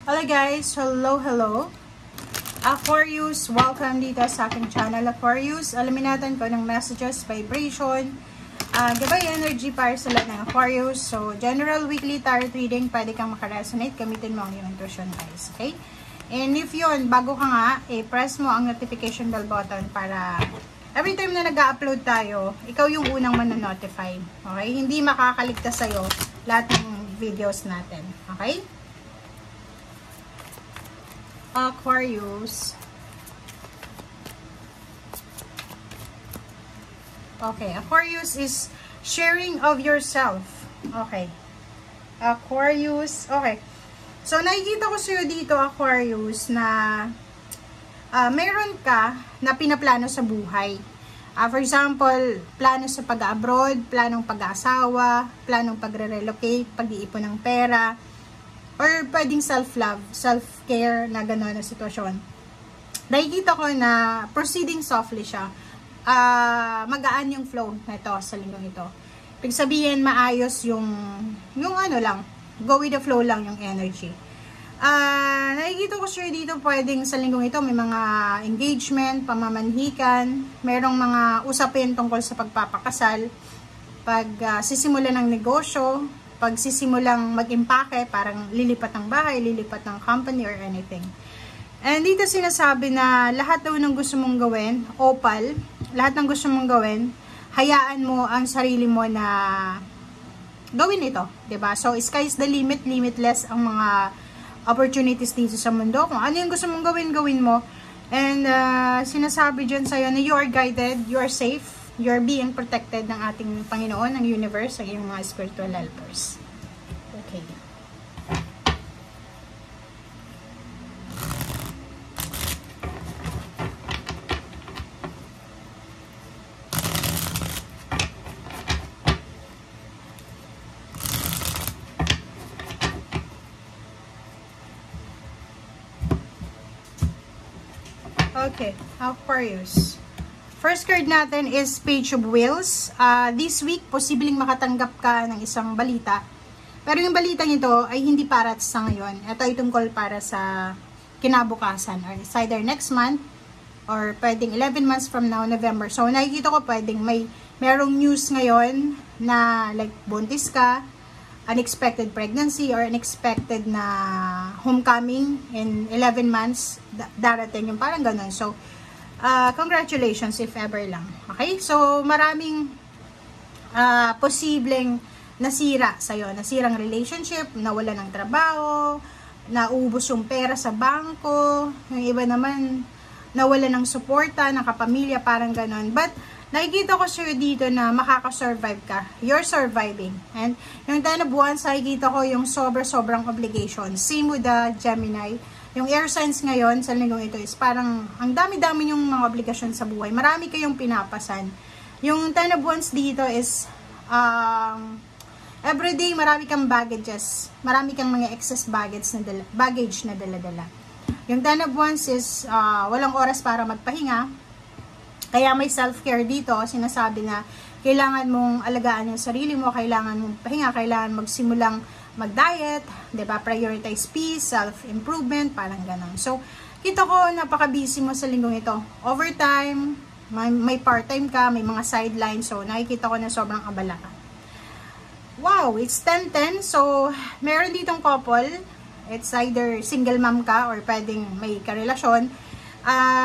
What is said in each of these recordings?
Hello guys! Hello! Aquarius, welcome dito sa aking channel Aquarius. Alamin natin kung anong messages, vibration, gabay energy para sa lahat ng Aquarius. So, general weekly tarot reading, pwede kang makaresonate. Gamitin mo ang iyong intuition guys, okay? And if yun, bago ka nga, press mo ang notification bell button para every time na nag-upload tayo, ikaw yung unang manonotify. Okay? Hindi makakaligtas sa'yo lahat ng videos natin. Okay? Aquarius. Okay, Aquarius is sharing of yourself. Okay. Aquarius. Okay. So, nakikita ko sa'yo dito, Aquarius, na meron ka na pinaplano sa buhay. For example, plano sa pag-abroad, planong pag-aasawa, planong pagre-relocate, pag-iipon ng pera, or pwedeng self-love, self-care na gano'n na sitwasyon. Nakikita ko na proceeding softly siya. Magaan yung flow na ito sa linggong ito. Ibig sabihin, maayos yung ano lang, go with the flow lang yung energy. Nakikita ko siya dito, pwedeng sa linggong ito, may mga engagement, pamamanhikan, merong mga usapin tungkol sa pagpapakasal, sisimula ng negosyo, pagsisimulang mag-impake, parang lilipat ng bahay, lilipat ng company or anything. And dito sinasabi na lahat daw ng gusto mong gawin, opal, lahat ng gusto mong gawin, hayaan mo ang sarili mo na gawin ito, 'di ba? So sky's the limit, limitless ang mga opportunities dito sa mundo. Kung ano yung gusto mong gawin, gawin mo. And sinasabi dyan sa'yo na you are guided, you are safe, you're being protected ng ating Panginoon, ng universe, ang iyong mga spiritual helpers. Okay. Okay, Aquarius. First card natin is Page of Wheels. This week, posibleng makatanggap ka ng isang balita. Pero yung balita nito ay hindi para sa ngayon. Ito ay tungkol para sa kinabukasan. Or it's either next month or pwedeng 11 months from now, November. So, nakikita ko pwedeng merong news ngayon na like buntis ka, unexpected pregnancy, or unexpected na homecoming in 11 months. Darating yung parang ganun. So, congratulations if ever lang. Okay? So, maraming posibleng nasira sa'yo. Nasirang relationship, nawala ng trabaho, naubos yung pera sa bangko, yung iba naman, nawala ng suporta, ng kapamilya, parang ganon. But, nakikita ko sa'yo dito na makakasurvive ka. You're surviving. And, yung tayo na buwan, nakikita ko yung sobrang obligation. Same with the Gemini. Yung air signs ngayon sa linggong ito is parang ang dami-dami yung mga obligasyon sa buhay. Marami kayong pinapasan. Yung 10 of Wands dito is everyday marami kang baggages. Marami kang mga excess baggage na dala-dala. Yung 10 of Wands is walang oras para magpahinga. Kaya may self-care dito. Sinasabi na kailangan mong alagaan yung sarili mo, kailangan mong pahinga, kailangan magsimulang mag-diet, diba? Prioritize peace, self-improvement, parang ganon. So, kita ko napaka-busy mo sa linggong ito. Overtime, may part-time ka, may mga sidelines. So, nakikita ko na sobrang abala ka. Wow, it's 10-10. So, meron ditong couple. It's either single mom ka or pwedeng may karelasyon.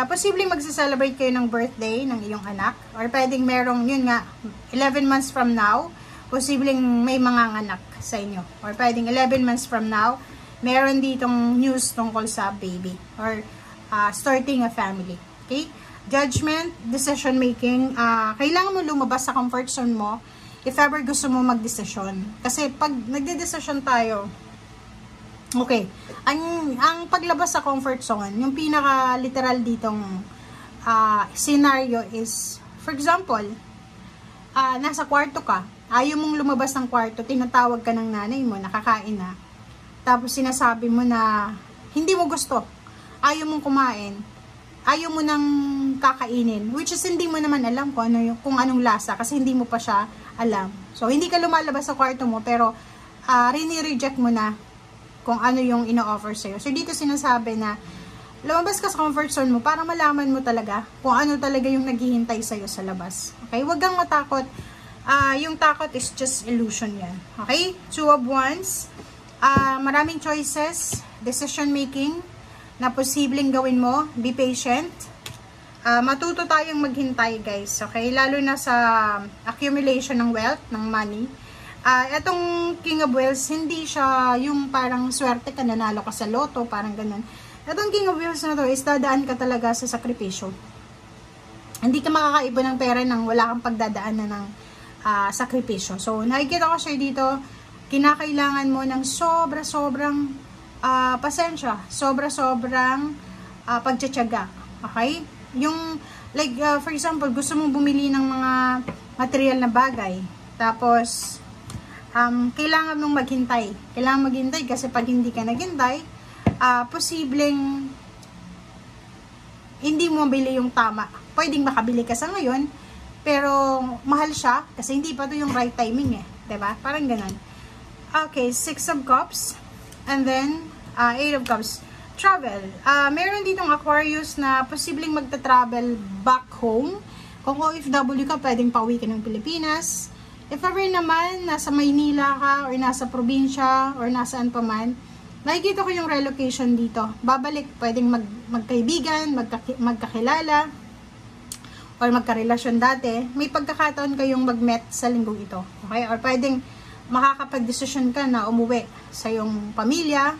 Posibleng magsa-celebrate kayo ng birthday ng iyong anak. Or pwedeng merong, yun nga, 11 months from now, posibleng may mga anak sa inyo. Or pwedeng 11 months from now, meron ditong news tungkol sa baby. Or starting a family. Okay? Judgment, decision making. Kailangan mo lumabas sa comfort zone mo if ever gusto mo magdesisyon. Kasi pag nagde-desisyon tayo, okay, ang paglabas sa comfort zone, yung pinaka-literal ditong scenario is, for example, nasa kwarto ka, ayaw mong lumabas ng kwarto, tinatawag ka ng nanay mo, nakakain na. Tapos sinasabi mo na hindi mo gusto, ayaw mong kumain, ayaw mo nang kakainin, which is hindi mo naman alam kung anong lasa kasi hindi mo pa siya alam. So, hindi ka lumalabas sa kwarto mo pero rini-reject mo na kung ano yung ino-offer sa'yo. So, dito sinasabi na lumabas ka sa comfort zone mo para malaman mo talaga kung ano talaga yung naghihintay sa'yo sa labas. Okay? Huwag kang matakot. Yung takot is just illusion yan. Okay? Two of Wands. Maraming choices, decision making na posibleng gawin mo. Be patient. Matuto tayong maghintay, guys. Okay? Lalo na sa accumulation ng wealth, ng money. Etong King of Wheels, hindi siya yung parang swerte ka, nanalo ka sa loto, parang ganun. Etong King of Wheels na to is dadaan ka talaga sa sakripisyo. Hindi ka makakaiba ng pera nang wala kang pagdadaanan ng sakripisyo. So, nakikita ko siya dito, kinakailangan mo ng sobra-sobrang pasensya, sobra-sobrang pagtsatsaga. Okay? Yung, like, for example, gusto mong bumili ng mga material na bagay. Tapos, kailangan mong maghintay. Kailangan maghintay kasi pag hindi ka naghintay, posibleng hindi mo mabili yung tama. Pwedeng makabili ka sa ngayon, pero mahal siya kasi hindi pa to yung right timing eh. 'Di ba? Parang ganun. Okay, 6 of Cups. And then, 8 of Cups. Travel. Meron ditong Aquarius na posibleng magta-travel back home. Kung OFW ka, pwedeng pauwi ka ng Pilipinas. If ever naman, nasa Maynila ka, or nasa probinsya, or nasaan pa man, nakikita ko yung relocation dito. Babalik, pwedeng magkaibigan, magkakilala, or magkarelasyon dati. May pagkakataon kayong mag-met sa linggong ito. Okay? Or pwedeng makakapag-desisyon ka na umuwi sa iyong pamilya,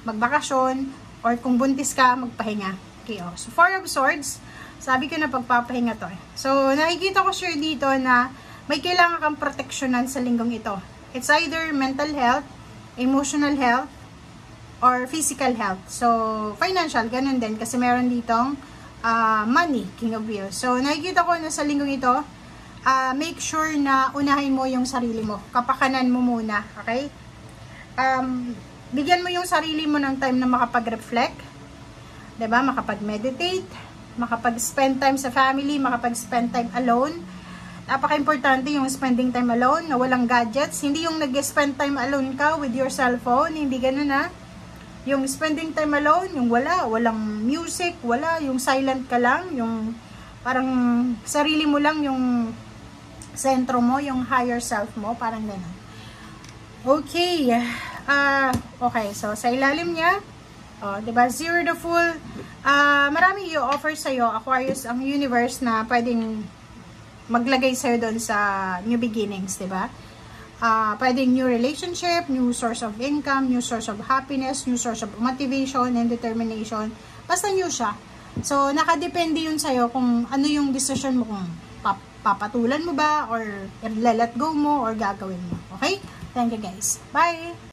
magbakasyon, or kung buntis ka, magpahinga. Okay, oh. So, 4 of Swords, sabi ko na pagpapahinga to. So, nakikita ko sure dito na may kailangan kang proteksyonan sa linggong ito. It's either mental health, emotional health, or physical health. So, financial, ganun din. Kasi meron ditong money, King of Wheels. So, nakikita ko na sa linggong ito, make sure na unahin mo yung sarili mo. Kapakanan mo muna. Okay? Bigyan mo yung sarili mo ng time na makapag-reflect. Diba? Makapag-meditate. Makapag-spend time sa family. Makapag-spend time alone. Napaka-importante yung spending time alone, na walang gadgets. Hindi yung nag-spend time alone ka with your cellphone. Hindi ganun na. Yung spending time alone, yung walang music, yung silent ka lang, yung parang sarili mo lang yung sentro mo, yung higher self mo, parang ganun. Okay. Okay, so sa ilalim niya, diba, Zero the Fool, maraming i-offer sa'yo, Aquarius, ang universe na pwedeng maglagay sa'yo doon sa new beginnings, diba? Pwedeng new relationship, new source of income, new source of happiness, new source of motivation and determination. Basta new siya. So, nakadepende yun sa'yo kung ano yung decision mo, kung papatulan mo ba, or let go mo, or gagawin mo. Okay? Thank you guys. Bye!